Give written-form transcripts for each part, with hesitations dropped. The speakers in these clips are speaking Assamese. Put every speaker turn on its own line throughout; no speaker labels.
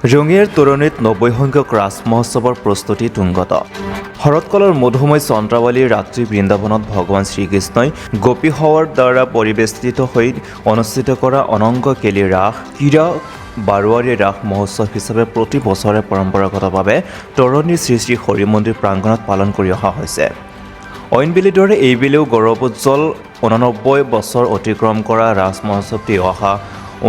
ৰঙিয়াৰ তৰণীত 90 সংখ্যক ৰাস মহোৎসৱৰ প্ৰস্তুতি তুংগত। শৰৎকালৰ মধুময় চন্দ্ৰাৱলীৰ ৰাত্ৰি বৃন্দাবনত ভগৱান শ্ৰীকৃষ্ণই গোপীসৱৰ দ্বাৰা পৰিবেষ্টিত হৈ অনুষ্ঠিত কৰা অনংগ কেলি ৰাস ক্ৰীড়া বাৰোৱাৰী ৰাস মহোৎসৱ হিচাপে প্ৰতি বছৰে পৰম্পৰাগতভাৱে তৰণীৰ শ্ৰী শ্ৰী হৰি মন্দিৰ প্ৰাংগণত পালন কৰি অহা হৈছে। অইনবেলিৰ দৰে এইবেলিও গৌৰৱোজ্জ্বল 89 বছৰ অতিক্ৰম কৰা ৰাস মহোৎসৱটি অহা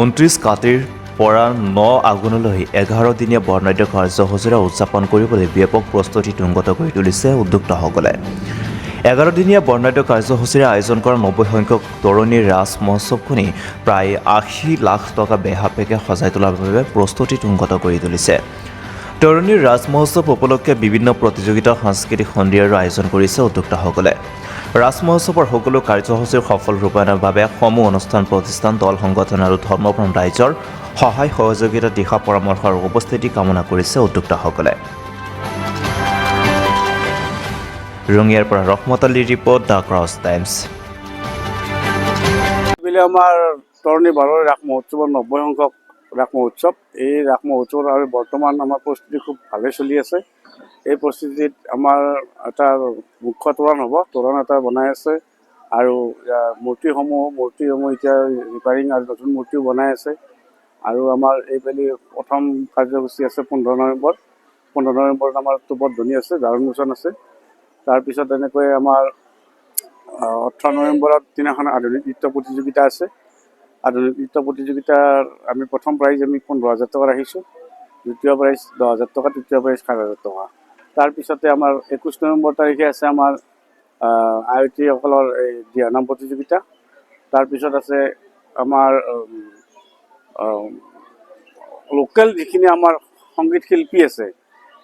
29 কাতিৰ পৰা 9 আঘোণলৈ 11 দিনীয়া বৰ্ণাঢ্য কাৰ্যসূচীৰে উদযাপন কৰিবলৈ ব্যাপক প্ৰস্তুতি তুংগত কৰি তুলিছে উদ্যোক্তাসকলে। 11 দিনীয়া বৰ্ণাঢ্য কাৰ্যসূচীৰে আয়োজন কৰা 90 সংখ্যক তৰণীৰ ৰাস মহোৎসৱখনি প্ৰায় 80 লাখ টকা বেহাপেকে সজাই তোলাৰ বাবে প্ৰস্তুতি তুংগত কৰি তুলিছে। তৰণীৰ ৰাজ মহোৎসৱ উপলক্ষে বিভিন্ন প্ৰতিযোগিতা সাংস্কৃতিক সন্ধিয়াৰো আয়োজন কৰিছে উদ্যোক্তাসকলে। ৰাজ মহোৎসৱৰ সকলো কাৰ্যসূচীৰ সফল ৰূপায়ণৰ বাবে সমূহ অনুষ্ঠান প্ৰতিষ্ঠান দল সংগঠন আৰু ধৰ্মপ্ৰাণ ৰাইজৰ সহায় সহযোগিতা দিহা পৰামৰ্শ আৰু উপস্থিতি কামনা কৰিছে উদ্যোক্তাসকলে। ৰঙিয়াৰ পৰা ৰহমত আলীৰ ৰিপৰ্ট, দ্য ক্ৰছ টাইমছ।
আমাৰ তৰণী বাৰোৱাৰী ৰাস মহোৎসৱৰ 90 সংখ্যক ৰাস মহোৎসৱ। এই ৰাস মহোৎসৱৰ আৰু বৰ্তমান আমাৰ প্ৰস্তুতি খুব ভালে চলি আছে। এই প্ৰস্তুতিত আমাৰ এটা মুখ্য তোৰণ হ'ব, তোৰণ এটা বনাই আছে আৰু মূৰ্তি সমূহ এতিয়া ৰিপেয়াৰিং আৰু নতুন মূৰ্তিও বনাই আছে। আৰু আমাৰ এইবেলি প্ৰথম কাৰ্যসূচী আছে 15 নৱেম্বৰ। 15 নৱেম্বৰত আমাৰ টোপত ধনী আছে, ঝাৰু মোচন আছে। তাৰপিছত এনেকৈ আমাৰ 18 নৱেম্বৰত দিনাখন আধুনিক নৃত্য প্ৰতিযোগিতা আছে। আধুনিক নৃত্য প্ৰতিযোগিতাৰ আমি প্ৰথম প্ৰাইজ আমি 15,000 টকা ৰাখিছোঁ, দ্বিতীয় প্ৰাইজ 10,000 টকা, তৃতীয় প্ৰাইজ 7,000 টকা। তাৰপিছতে আমাৰ 21 নৱেম্বৰ তাৰিখে আছে আমাৰ আয়তীসকলৰ এই দিহানাম প্ৰতিযোগিতা। তাৰপিছত আছে আমাৰ লোকেল যিখিনি আমাৰ সংগীত শিল্পী আছে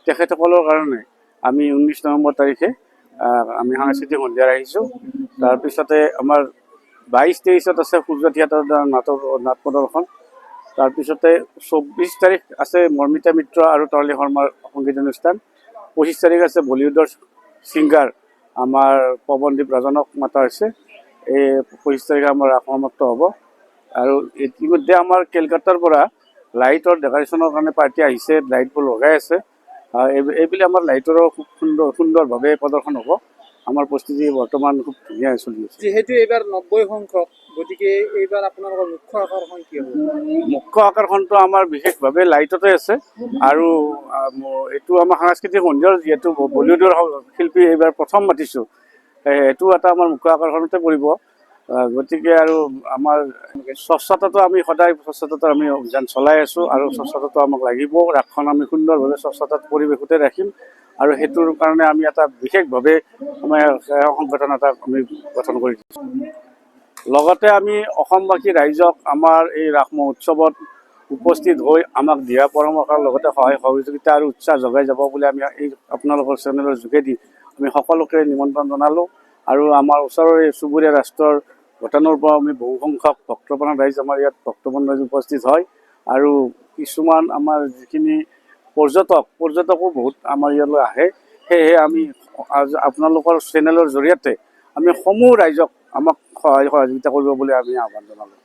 তেখেতসকলৰ কাৰণে আমি 19 নৱেম্বৰ তাৰিখে আমি সাংস্কৃতিক সন্ধিয়া ৰাখিছোঁ। তাৰপিছতে আমাৰ 22-23ত আছে সূৰ্য থিয়েটাৰৰ নাট প্ৰদৰ্শন। তাৰপিছতে 24 তাৰিখ আছে মৰ্মিতা মিত্ৰ আৰু তৰালী শৰ্মাৰ সংগীত অনুষ্ঠান। 25 তাৰিখ আছে বলিউডৰ ছিংগাৰ আমাৰ পৱনদীপ ৰাজনক মাতা হৈছে। এই 25 তাৰিখে আমাৰ ৰাস সমাপ্ত হ'ব। আৰু ইতিমধ্যে আমাৰ কেলকাতাৰ পৰা লাইটৰ ডেকৰেশ্যনৰ কাৰণে পাৰ্টি আহিছে, লাইটবোৰ লগাই আছে। এইবুলি আমাৰ লাইটৰো খুব সুন্দৰভাৱে প্ৰদৰ্শন হ'ব। আমাৰ প্ৰস্তুতি বৰ্তমান খুব ধুনীয়া চলি আছে।
যিহেতু এইবাৰ 90 সংখ্যক, গতিকে এইবাৰ আপোনালোকৰ মুখ্য আকৰ্ষণ কি হ'ব?
মুখ্য আকৰ্ষণটো আমাৰ বিশেষভাৱে লাইটতে আছে। আৰু এইটো আমাৰ সাংস্কৃতিক সন্ধিয়াৰ যিহেতু বলিউডৰ শিল্পী এইবাৰ প্ৰথম মাতিছোঁ, এইটো এটা আমাৰ মুখ্য আকৰ্ষণতে পৰিব। গতিকে আৰু আমাৰ স্বচ্ছতাটো আমি সদায় আমি অভিযান চলাই আছোঁ আৰু স্বচ্ছতাটো আমাক লাগিব। ৰাসখন আমি সুন্দৰভাৱে স্বচ্ছতাত পৰিৱেশতে ৰাখিম আৰু সেইটোৰ কাৰণে আমি এটা বিশেষভাৱে আমাৰ সংগঠন এটা আমি গঠন কৰি দিছোঁ। লগতে আমি অসমবাসী ৰাইজক আমাৰ এই ৰাস মহোৎসৱত উপস্থিত হৈ আমাক দিহা পৰামৰ্শৰ লগতে সহায় সহযোগিতা আৰু উৎসাহ যোগাই যাব বুলি আমি এই আপোনালোকৰ চেনেলৰ যোগেদি আমি সকলোকে নিমন্ত্ৰণ জনালোঁ। আৰু আমাৰ ওচৰৰে চুবুৰীয়া ৰাষ্ট্ৰৰ ভূটানৰ পৰা আমি বহু সংখ্যক ভক্তপ্ৰাণ ৰাইজ আমাৰ ইয়াত ভক্তপ্ৰাণ ৰাইজ উপস্থিত হয়। আৰু কিছুমান আমাৰ যিখিনি পৰ্যটকো বহুত আমাৰ ইয়ালৈ আহে। সেয়েহে আমি আপোনালোকৰ চেনেলৰ জৰিয়তে আমি সমূহ ৰাইজক আমাক সহায় সহযোগিতা কৰিব বুলি আমি আহ্বান জনালোঁ।